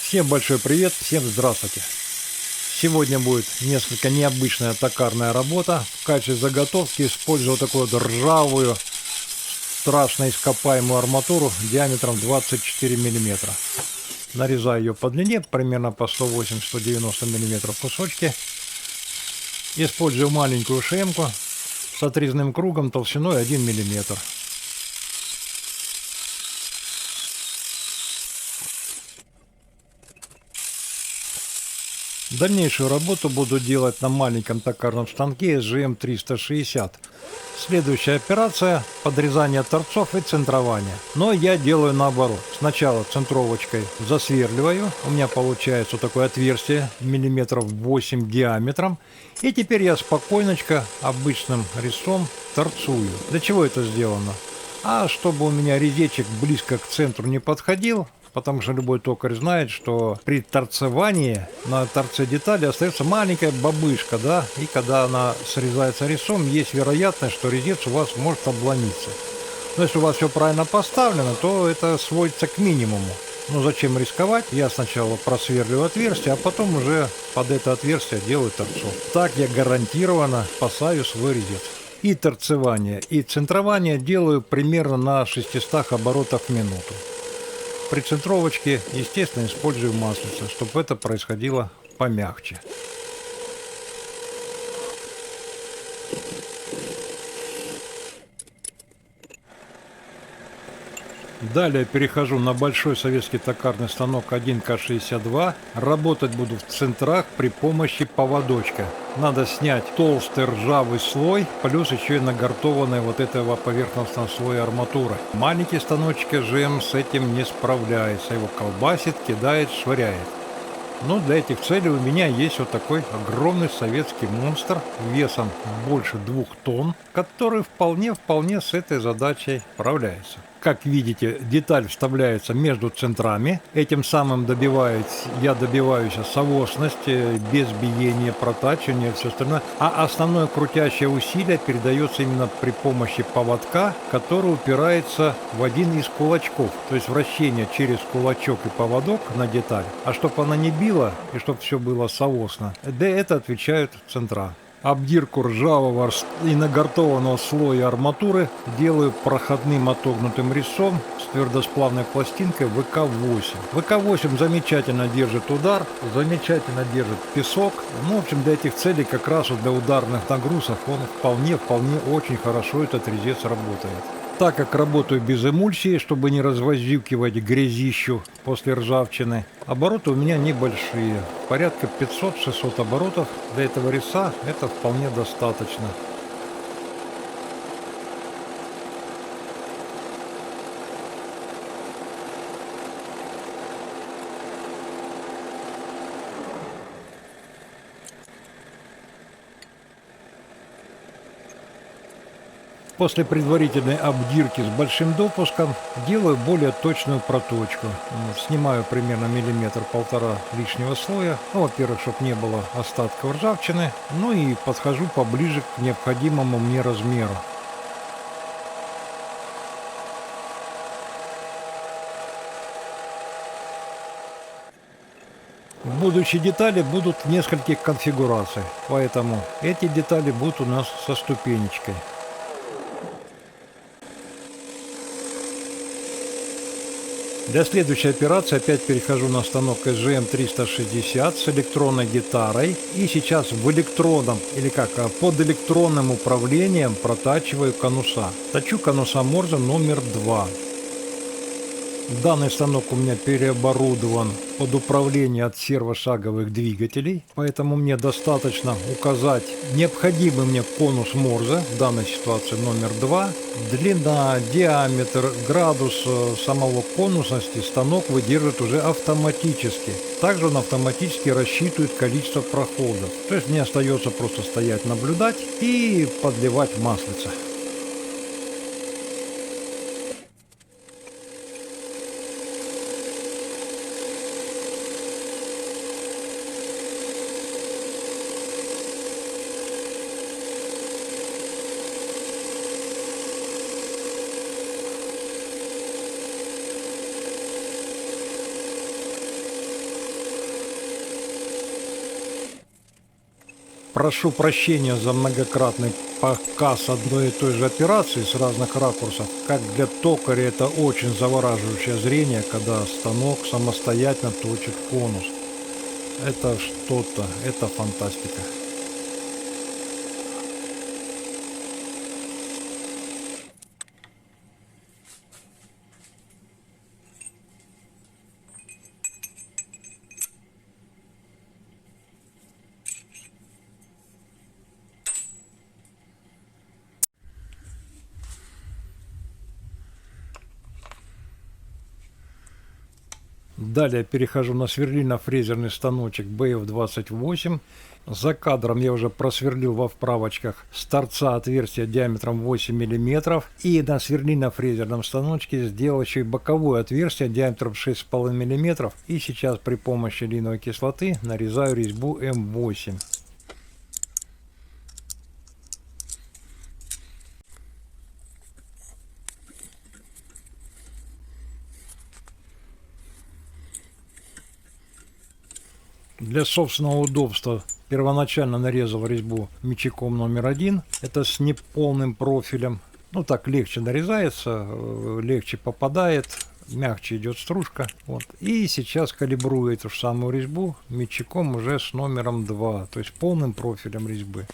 Всем большой привет, всем здравствуйте. Сегодня будет несколько необычная токарная работа. В качестве заготовки использую вот такую вот ржавую, страшно ископаемую арматуру диаметром 24 мм. Нарезаю ее по длине, примерно по 180-190 мм кусочки. Использую маленькую шемку с отрезным кругом толщиной 1 мм. Дальнейшую работу буду делать на маленьком токарном станке SGM 360. Следующая операция – подрезание торцов и центрование. Но я делаю наоборот. Сначала центровочкой засверливаю. У меня получается вот такое отверстие миллиметров 8 диаметром. И теперь я спокойночко обычным резцом торцую. Для чего это сделано? А чтобы у меня резечек близко к центру не подходил, потому что любой токарь знает, что при торцевании на торце детали остается маленькая бабышка, да, и когда она срезается резцом, есть вероятность, что резец у вас может обломиться. Но если у вас все правильно поставлено, то это сводится к минимуму. Но зачем рисковать? Я сначала просверливаю отверстие, а потом уже под это отверстие делаю торцов. Так я гарантированно спасаю свой резец. И торцевание, и центрование делаю примерно на 600 оборотах в минуту. При центровочке, естественно, использую маслица, чтобы это происходило помягче. Далее перехожу на большой советский токарный станок 1К62. Работать буду в центрах при помощи поводочка. Надо снять толстый ржавый слой, плюс еще и нагортованная вот этого поверхностного слоя арматуры. Маленький станочек ЖМ с этим не справляется. Его колбасит, кидает, швыряет. Но для этих целей у меня есть вот такой огромный советский монстр весом больше 2 тонн, который вполне с этой задачей справляется. Как видите, деталь вставляется между центрами. Этим самым я добиваюсь соосности, без биения, протачивания и все остальное. А основное крутящее усилие передается именно при помощи поводка, который упирается в один из кулачков. То есть вращение через кулачок и поводок на деталь. А чтобы она не била и чтобы все было соосно, да это отвечают центра. Обдирку ржавого и нагортованного слоя арматуры делаю проходным отогнутым резцом с твердосплавной пластинкой ВК-8. ВК-8 замечательно держит удар, замечательно держит песок. Ну, в общем, для этих целей, как раз вот для ударных нагрузок, он вполне очень хорошо этот резец работает. Так как работаю без эмульсии, чтобы не развозюкивать грязищу после ржавчины, обороты у меня небольшие. Порядка 500-600 оборотов для этого резца это вполне достаточно. После предварительной обдирки с большим допуском делаю более точную проточку. Снимаю примерно миллиметр-полтора лишнего слоя. Ну, во-первых, чтобы не было остатков ржавчины. Ну и подхожу поближе к необходимому мне размеру. Будущие детали будут в нескольких конфигурациях, поэтому эти детали будут у нас со ступенечкой. Для следующей операции опять перехожу на станок SGM 360 с электронной гитарой. И сейчас в электронном, или как, под электронным управлением протачиваю конуса. Точу конуса Морзе номер 2. Данный станок у меня переоборудован под управление от сервошаговых двигателей, поэтому мне достаточно указать необходимый мне конус Морзе, в данной ситуации номер 2. Длина, диаметр, градус самого конусности станок выдерживает уже автоматически. Также он автоматически рассчитывает количество проходов. То есть мне остается просто стоять, наблюдать и подливать маслица. Прошу прощения за многократный показ одной и той же операции с разных ракурсов. Как для токаря это очень завораживающее зрение, когда станок самостоятельно точит конус. Это что-то, это фантастика. Далее перехожу на сверлильно-фрезерный станочек BF28. За кадром я уже просверлил во вправочках с торца отверстие диаметром 8 мм. И на сверлильно-фрезерном станочке сделал еще и боковое отверстие диаметром 6,5 мм. И сейчас при помощи линовой кислоты нарезаю резьбу М8. Для собственного удобства первоначально нарезал резьбу мечиком номер 1. Это с неполным профилем. Ну так легче нарезается, легче попадает, мягче идет стружка. Вот. И сейчас калибрую эту же самую резьбу мечиком уже с номером 2, то есть полным профилем резьбы.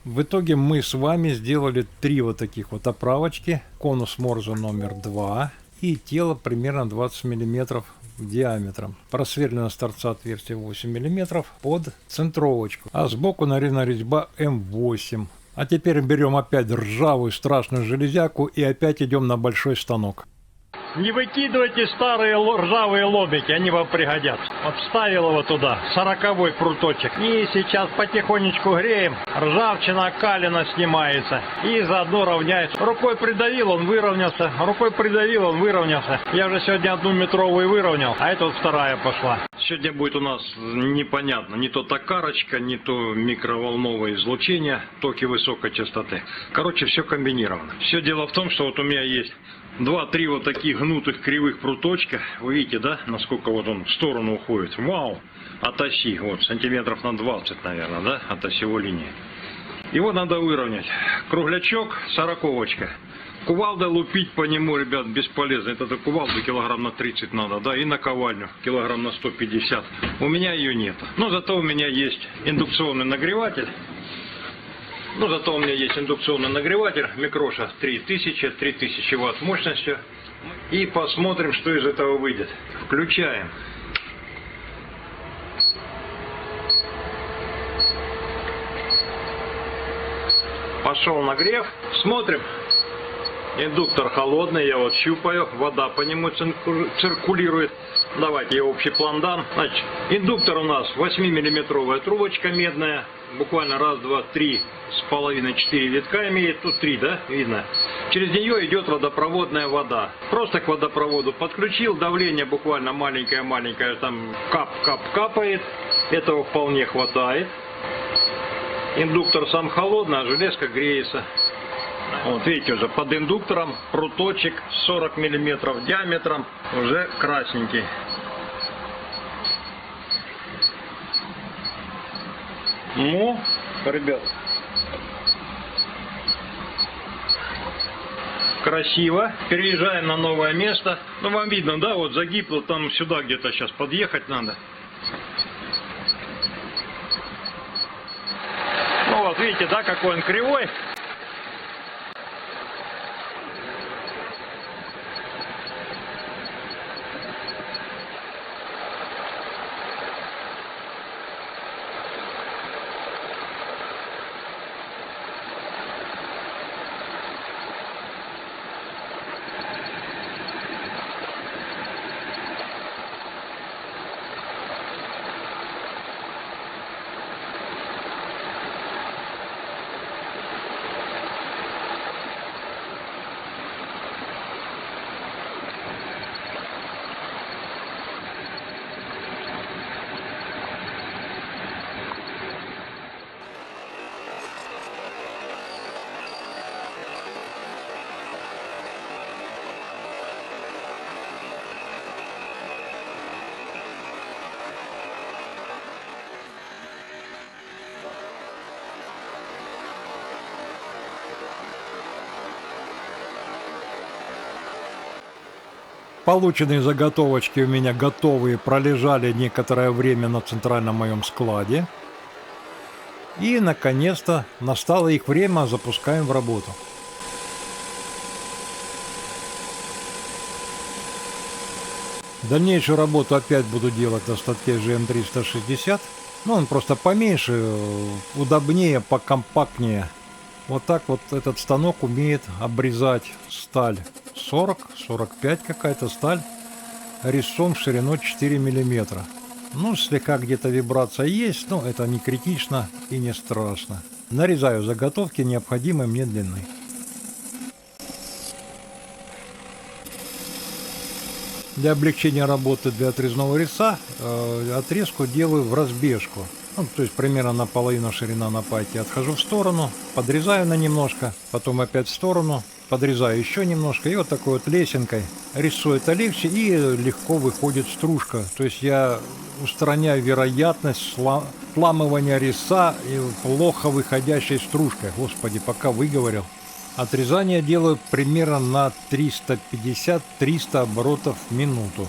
В итоге мы с вами сделали 3 вот таких вот оправочки. Конус Морзе номер 2 и тело примерно 20 мм диаметром. Просверлено с торца отверстие 8 мм под центровочку. А сбоку нарезана резьба М8. А теперь берем опять ржавую страшную железяку и опять идем на большой станок. Не выкидывайте старые ржавые ломики, они вам пригодятся. Вот вставил его туда, 40-й пруточек. И сейчас потихонечку греем. Ржавчина калина снимается. И заодно равняется. Рукой придавил, он выровнялся. Рукой придавил, он выровнялся. Я уже сегодня 1 метровую выровнял, а это вот вторая пошла. Сегодня будет у нас непонятно. Не то токарочка, не то микроволновое излучение, токи высокой частоты. Короче, все комбинировано. Все дело в том, что вот у меня есть 2-3 вот таких гнутых кривых пруточка. Вы видите, да, насколько вот он в сторону уходит. Вау! От оси, вот, сантиметров на 20, наверное, да, от осевой линии. Его надо выровнять. Круглячок, 40-очка. Кувалдой лупить по нему, ребят, бесполезно. Это кувалду килограмм на 30 надо, да, и наковальню килограмм на 150. У меня ее нет. Но зато у меня есть индукционный нагреватель. Микроша 3000 ватт мощностью. И посмотрим, что из этого выйдет. Включаем. Пошел нагрев. Смотрим. Индуктор холодный, я вот щупаю, вода по нему циркулирует. Давайте я общий план дам. Значит, индуктор у нас 8-миллиметровая трубочка медная. Буквально раз, два, три, с половиной 4 витка имеет. Тут 3, да, видно. Через нее идет водопроводная вода. Просто к водопроводу подключил, давление буквально маленькое, там кап-кап капает. Этого вполне хватает. Индуктор сам холодный, а железка греется. Вот видите, уже под индуктором пруточек 40 мм диаметром, уже красненький. Ну, ребят, красиво. Переезжаем на новое место. Ну, вам видно, да, вот загиб, вот там сюда где-то сейчас подъехать надо. Ну вот, видите, да, какой он кривой. Полученные заготовочки у меня готовые, пролежали некоторое время на центральном моем складе. И, наконец-то, настало их время, запускаем в работу. Дальнейшую работу опять буду делать на станке GM360. Ну, он просто поменьше, удобнее, покомпактнее. Вот так вот этот станок умеет обрезать сталь 40-45 какая-то сталь резцом шириной 4 миллиметра. Ну, слегка где-то вибрация есть, но это не критично и не страшно. Нарезаю заготовки необходимой мне длины. Для облегчения работы для отрезного резца отрезку делаю в разбежку. Ну, то есть примерно наполовину ширина на пайке. Отхожу в сторону, подрезаю на немножко, потом опять в сторону, подрезаю еще немножко. И вот такой вот лесенкой резцу это легче и легко выходит стружка. То есть я устраняю вероятность вламывания резца и плохо выходящей стружкой. Господи, пока выговорил. Отрезание делаю примерно на 350-300 оборотов в минуту.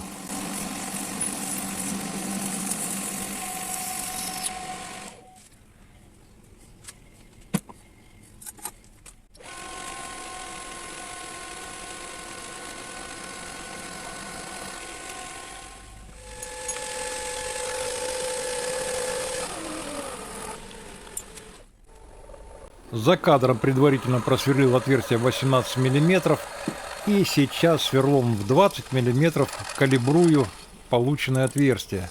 За кадром предварительно просверлил отверстие 18 мм и сейчас сверлом в 20 мм калибрую полученное отверстие.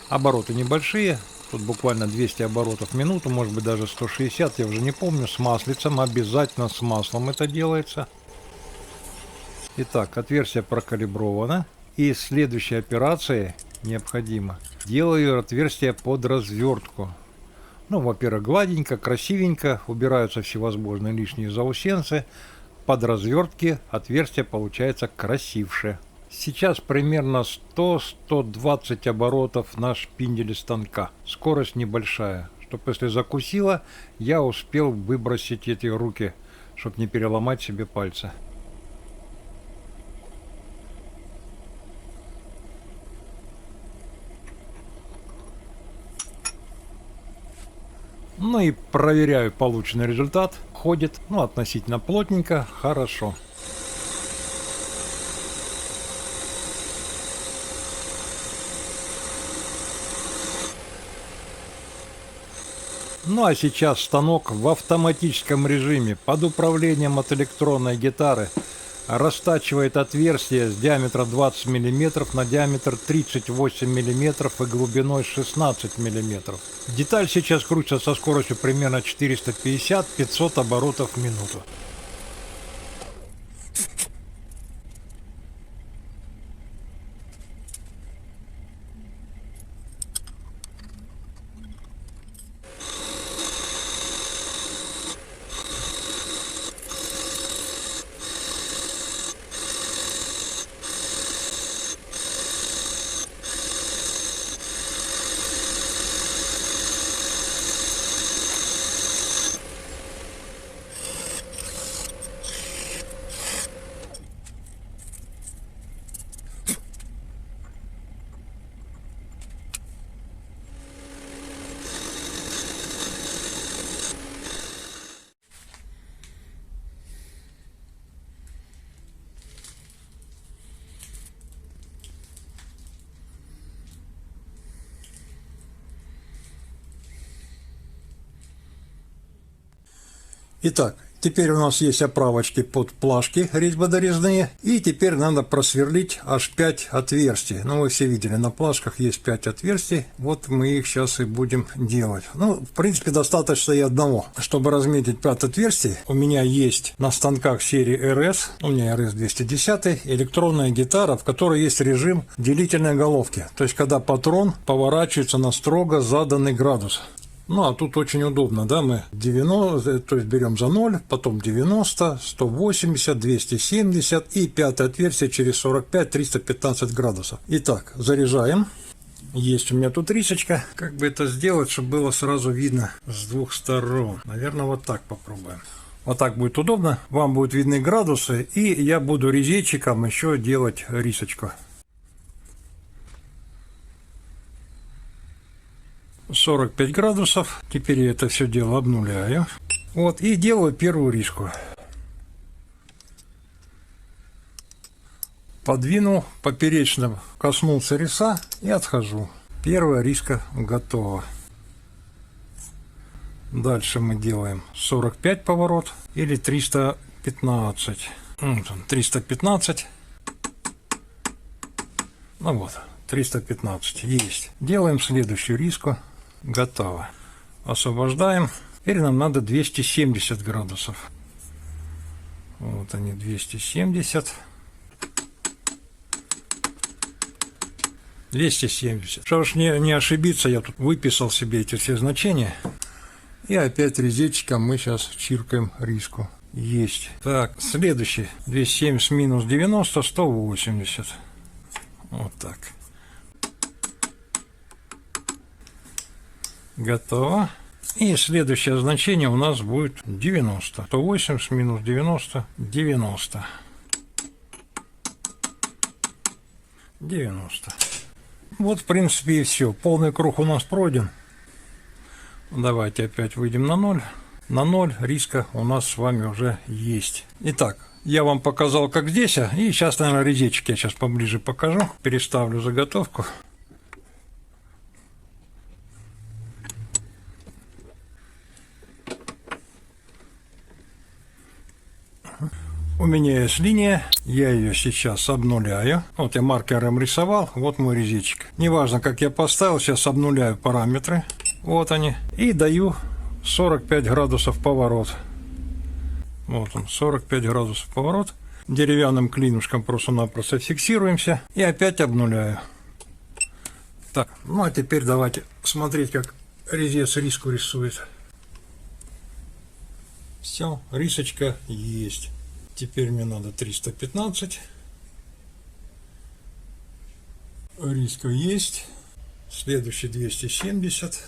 Обороты небольшие, тут буквально 200 оборотов в минуту, может быть даже 160, я уже не помню, с маслицем, обязательно с маслом это делается. Итак, отверстие прокалибровано, и следующей операцией необходимо делаю отверстие под развертку. Ну, во-первых, гладенько, красивенько, убираются всевозможные лишние заусенцы. Под развертки отверстие получается красивше. Сейчас примерно 100-120 оборотов на шпинделе станка. Скорость небольшая, чтобы если закусило, я успел выбросить эти руки, чтобы не переломать себе пальцы. Ну и проверяю полученный результат. Ходит, ну, относительно плотненько, хорошо. Ну а сейчас станок в автоматическом режиме под управлением от электронной гитары растачивает отверстие с диаметром 20 мм на диаметр 38 мм и глубиной 16 мм. Деталь сейчас крутится со скоростью примерно 450-500 оборотов в минуту. Итак, теперь у нас есть оправочки под плашки резьбодорезные. И теперь надо просверлить аж 5 отверстий. Ну, вы все видели, на плашках есть 5 отверстий. Вот мы их сейчас и будем делать. Ну, в принципе, достаточно и одного. Чтобы разметить 5 отверстий, у меня есть на станках серии RS, у меня RS 210, электронная гитара, в которой есть режим делительной головки. То есть, когда патрон поворачивается на строго заданный градус. Ну, а тут очень удобно, да, мы 90, то есть берем за 0, потом 90, 180, 270 и пятое отверстие через 45, 315 градусов. Итак, заряжаем. Есть у меня тут рисочка. Как бы это сделать, чтобы было сразу видно с двух сторон? Наверное, вот так попробуем. Вот так будет удобно. Вам будут видны градусы. И я буду резечиком еще делать рисочку. 45 градусов. Теперь я это все дело обнуляю. Вот, и делаю первую риску. Подвинул, поперечно коснулся риса и отхожу. Первая риска готова. Дальше мы делаем 45 поворот или 315. 315. Ну вот, 315 есть. Делаем следующую риску. Готово. Освобождаем. Теперь нам надо 270 градусов. Вот они, 270. 270. Чтобы уж не ошибиться, я тут выписал себе эти все значения. И опять резечком мы сейчас чиркаем риску. Есть. Так, следующий. 270 минус 90, 180. Вот так. Готово. И следующее значение у нас будет 90. 180 минус 90, 90. 90. Вот, в принципе, и все. Полный круг у нас пройден. Давайте опять выйдем на 0. На 0 риска у нас с вами уже есть. Итак, я вам показал, как здесь. И сейчас, наверное, резечек я сейчас поближе покажу. Переставлю заготовку. У меня есть линия, я ее сейчас обнуляю. Вот я маркером рисовал, вот мой резечек. Неважно, как я поставил, сейчас обнуляю параметры. Вот они. И даю 45 градусов поворот. Вот он, 45 градусов поворот. Деревянным клинушком просто-напросто фиксируемся. И опять обнуляю. Так, ну а теперь давайте смотреть, как резец риску рисует. Все, рисочка есть. Теперь мне надо 315. Риска есть. Следующий 270.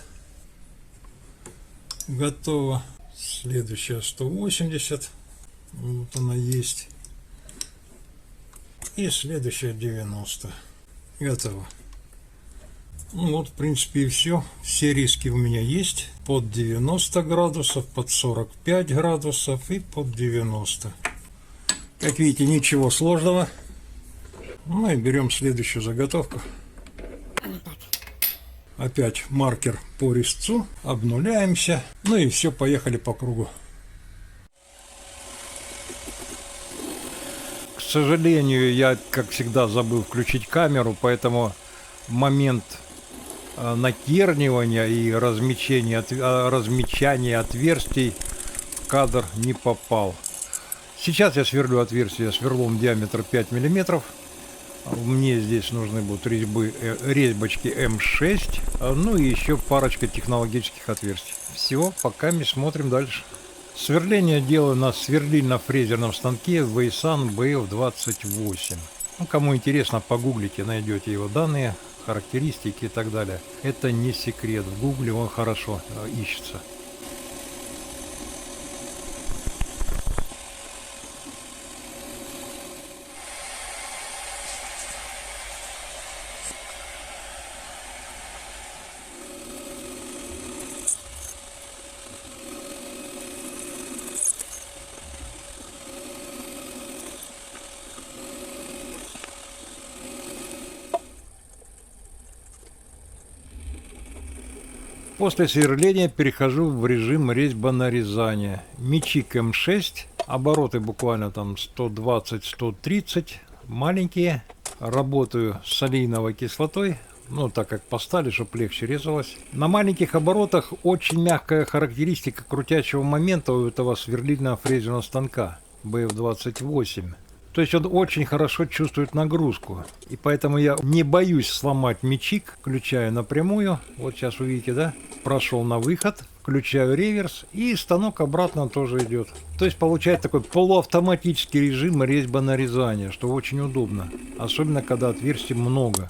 Готово. Следующая 180. Вот она есть. И следующая 90. Готово. Ну вот, в принципе, и все. Все риски у меня есть. Под 90 градусов, под 45 градусов и под 90. Как видите, ничего сложного. Ну и берем следующую заготовку. Опять маркер по резцу. Обнуляемся. Ну и все, поехали по кругу. К сожалению, я, как всегда, забыл включить камеру, поэтому момент накернивания и размечания отверстий в кадр не попал. Сейчас я сверлю отверстие сверлом диаметр 5 мм. Мне здесь нужны будут резьбочки М6, ну и еще парочка технологических отверстий. Все, пока мы смотрим дальше. Сверление делаю на сверлильно-фрезерном станке Weisan BF28. Ну, кому интересно, погуглите, найдете его данные, характеристики и так далее. Это не секрет, в гугле он хорошо ищется. После сверления перехожу в режим резьбонарезания. Мечик М6, обороты буквально там 120-130, маленькие. Работаю с солейновой кислотой, ну так как по стали, чтобы легче резалось. На маленьких оборотах очень мягкая характеристика крутящего момента у этого сверлильного фрезерного станка BF28. То есть он очень хорошо чувствует нагрузку. И поэтому я не боюсь сломать мечик, включаю напрямую. Вот сейчас вы видите, да? Прошел на выход, включаю реверс, и станок обратно тоже идет. То есть получается такой полуавтоматический режим резьбонарезания, что очень удобно. Особенно когда отверстий много.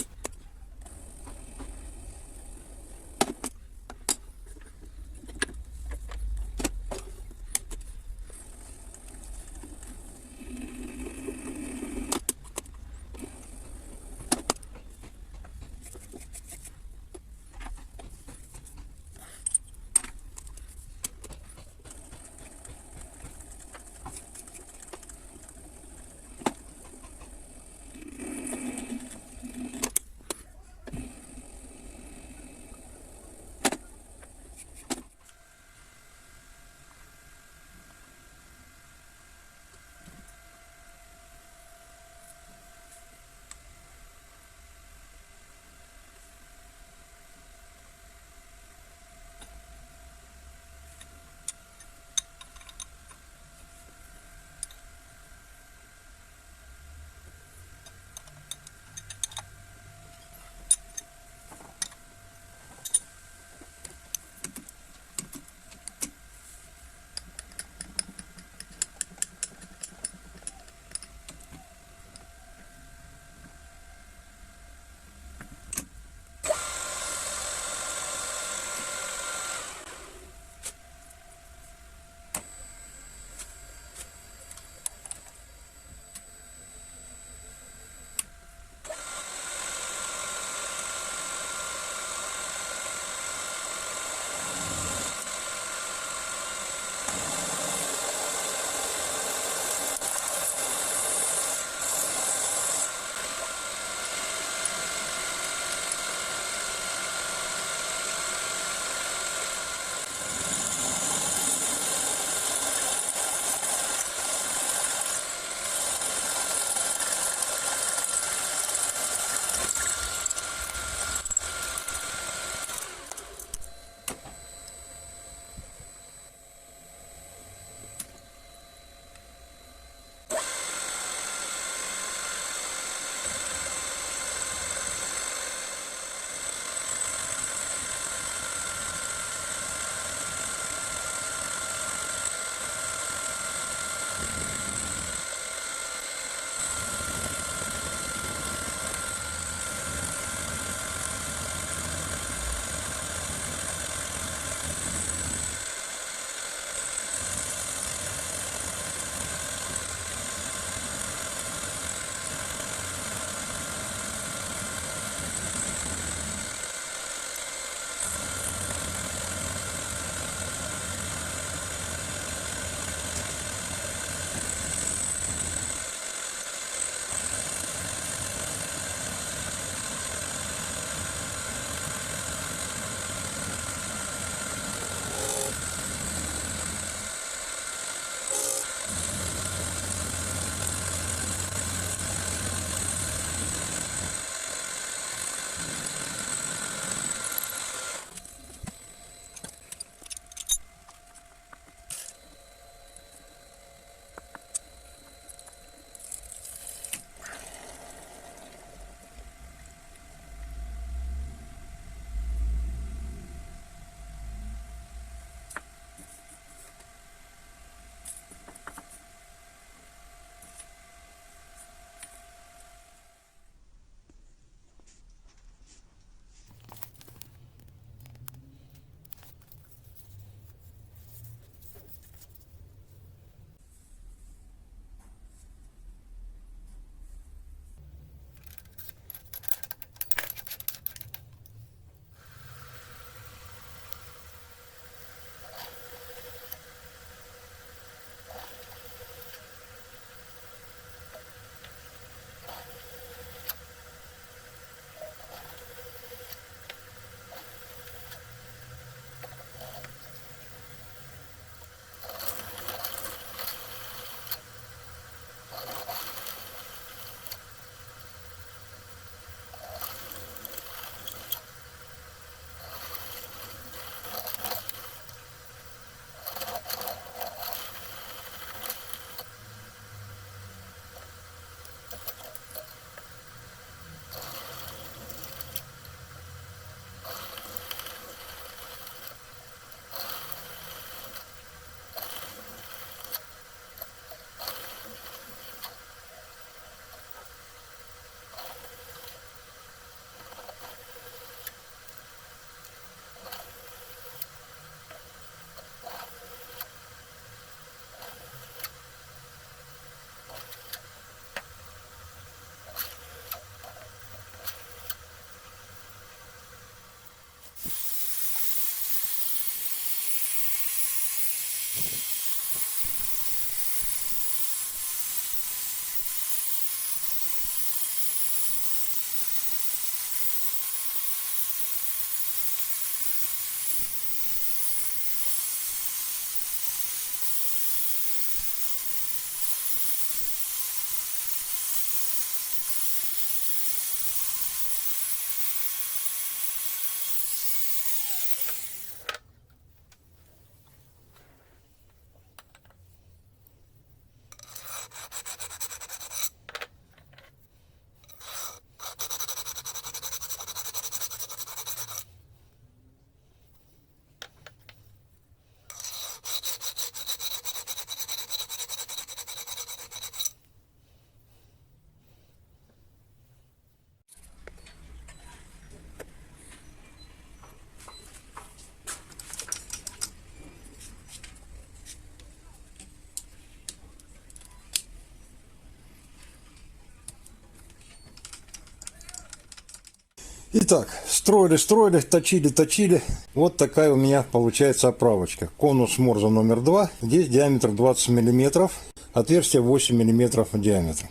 Итак, строили, точили. Вот такая у меня получается оправочка. Конус Морзе номер 2. Здесь диаметр 20 мм, отверстие 8 мм диаметра.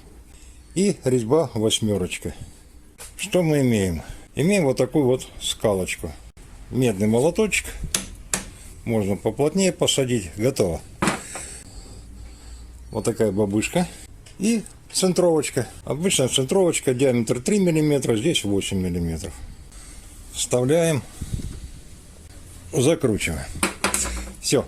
И резьба восьмерочка. Что мы имеем? Имеем вот такую вот скалочку. Медный молоточек. Можно поплотнее посадить. Готово. Вот такая бабушка. И центровочка. Обычная центровочка. Диаметр 3 мм. Здесь 8 мм. Вставляем. Закручиваем. Все.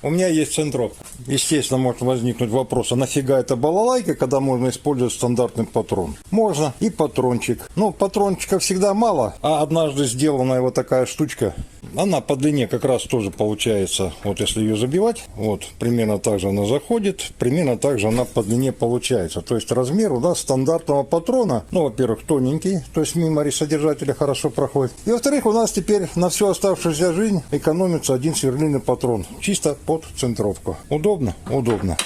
У меня есть центровка. Естественно, может возникнуть вопрос, а нафига это балалайка, когда можно использовать стандартный патрон? Можно. И патрончик. Но патрончика всегда мало, а однажды сделанная вот такая штучка, она по длине как раз тоже получается, вот если ее забивать, вот примерно так же она заходит, примерно так же она по длине получается. То есть размер у нас стандартного патрона, ну, во-первых, тоненький, то есть мимо содержателя хорошо проходит. И во-вторых, у нас теперь на всю оставшуюся жизнь экономится один сверлильный патрон, чисто под центровку. Удобно? Удобно.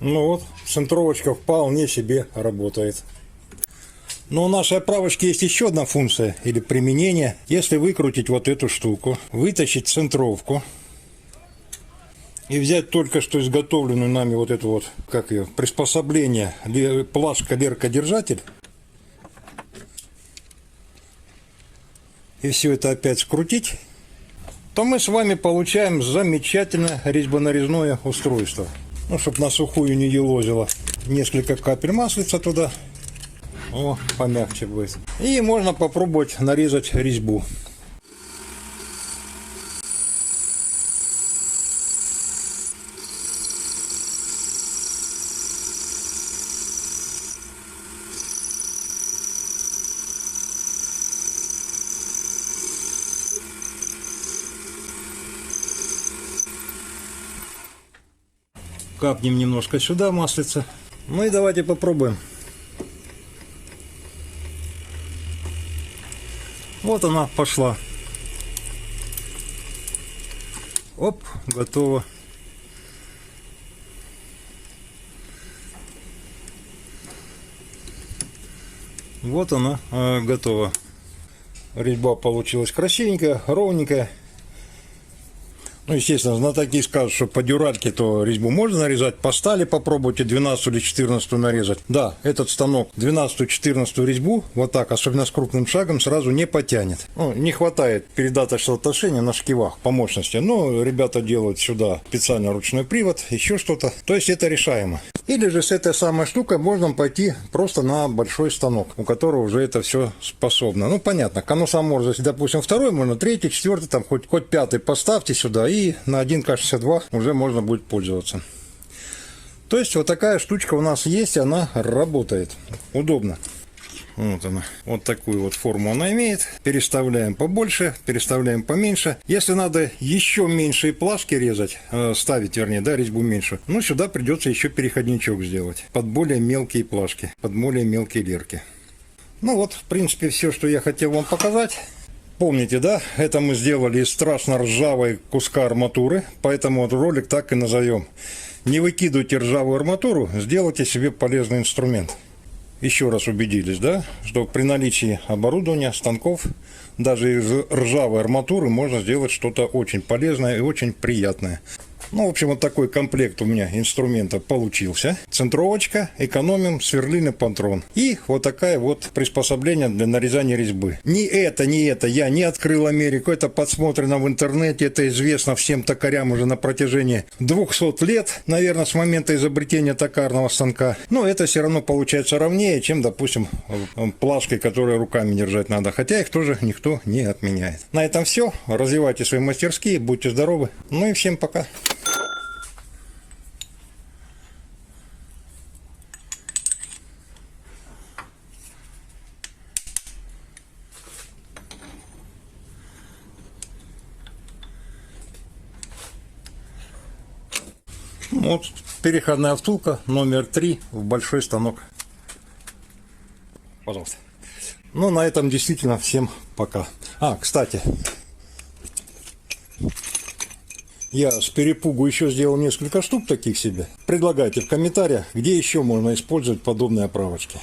Ну вот, центровочка вполне себе работает. Но у нашей оправочки есть еще одна функция или применение. Если выкрутить вот эту штуку, вытащить центровку и взять только что изготовленную нами вот эту вот, как ее, приспособление, плашка-леркодержатель, и все это опять скрутить, то мы с вами получаем замечательное резьбонарезное устройство. Ну, чтобы на сухую не елозило. Несколько капель маслица туда. О, помягче будет. И можно попробовать нарезать резьбу. Капнем немножко сюда маслица. Ну и давайте попробуем. Вот она пошла. Оп, готово. Вот она готова. Резьба получилась красивенькая, ровненькая. Ну, естественно, знатоки скажут, что по дюральке то резьбу можно нарезать. По стали попробуйте 12 или 14 нарезать. Да, этот станок 12-14 резьбу, вот так, особенно с крупным шагом, сразу не потянет. Ну, не хватает передаточного отношения на шкивах по мощности. Но ребята делают сюда специально ручной привод, еще что-то. То есть это решаемо. Или же с этой самой штукой можно пойти просто на большой станок, у которого уже это все способно. Ну, понятно, конуса Морзе, если, допустим, второй, можно третий, четвертый, там хоть пятый поставьте сюда, и на 1К62 уже можно будет пользоваться. То есть вот такая штучка у нас есть, она работает. Удобно. Вот она. Вот такую вот форму она имеет. Переставляем побольше, переставляем поменьше. Если надо еще меньшие плашки резать, ставить, вернее, да, резьбу меньше, ну, сюда придется еще переходничок сделать. Под более мелкие плашки, под более мелкие лерки. Ну вот, в принципе, все, что я хотел вам показать. Помните, да, это мы сделали из страшно ржавой куска арматуры, поэтому вот ролик так и назовем. Не выкидывайте ржавую арматуру, сделайте себе полезный инструмент. Еще раз убедились, да, что при наличии оборудования, станков, даже из ржавой арматуры можно сделать что-то очень полезное и очень приятное. Ну, в общем, вот такой комплект у меня инструмента получился. Центровочка, экономим, сверлильный патрон. И вот такая вот приспособление для нарезания резьбы. Не это, я не открыл Америку, это подсмотрено в интернете, это известно всем токарям уже на протяжении 200 лет, наверное, с момента изобретения токарного станка. Но это все равно получается ровнее, чем, допустим, плашкой, которые руками держать надо. Хотя их тоже никто не отменяет. На этом все. Развивайте свои мастерские, будьте здоровы. Ну и всем пока. Вот переходная втулка номер 3 в большой станок. Пожалуйста. Ну, на этом действительно всем пока. Кстати, я с перепугу еще сделал несколько штук таких себе. Предлагайте в комментариях, где еще можно использовать подобные оправочки.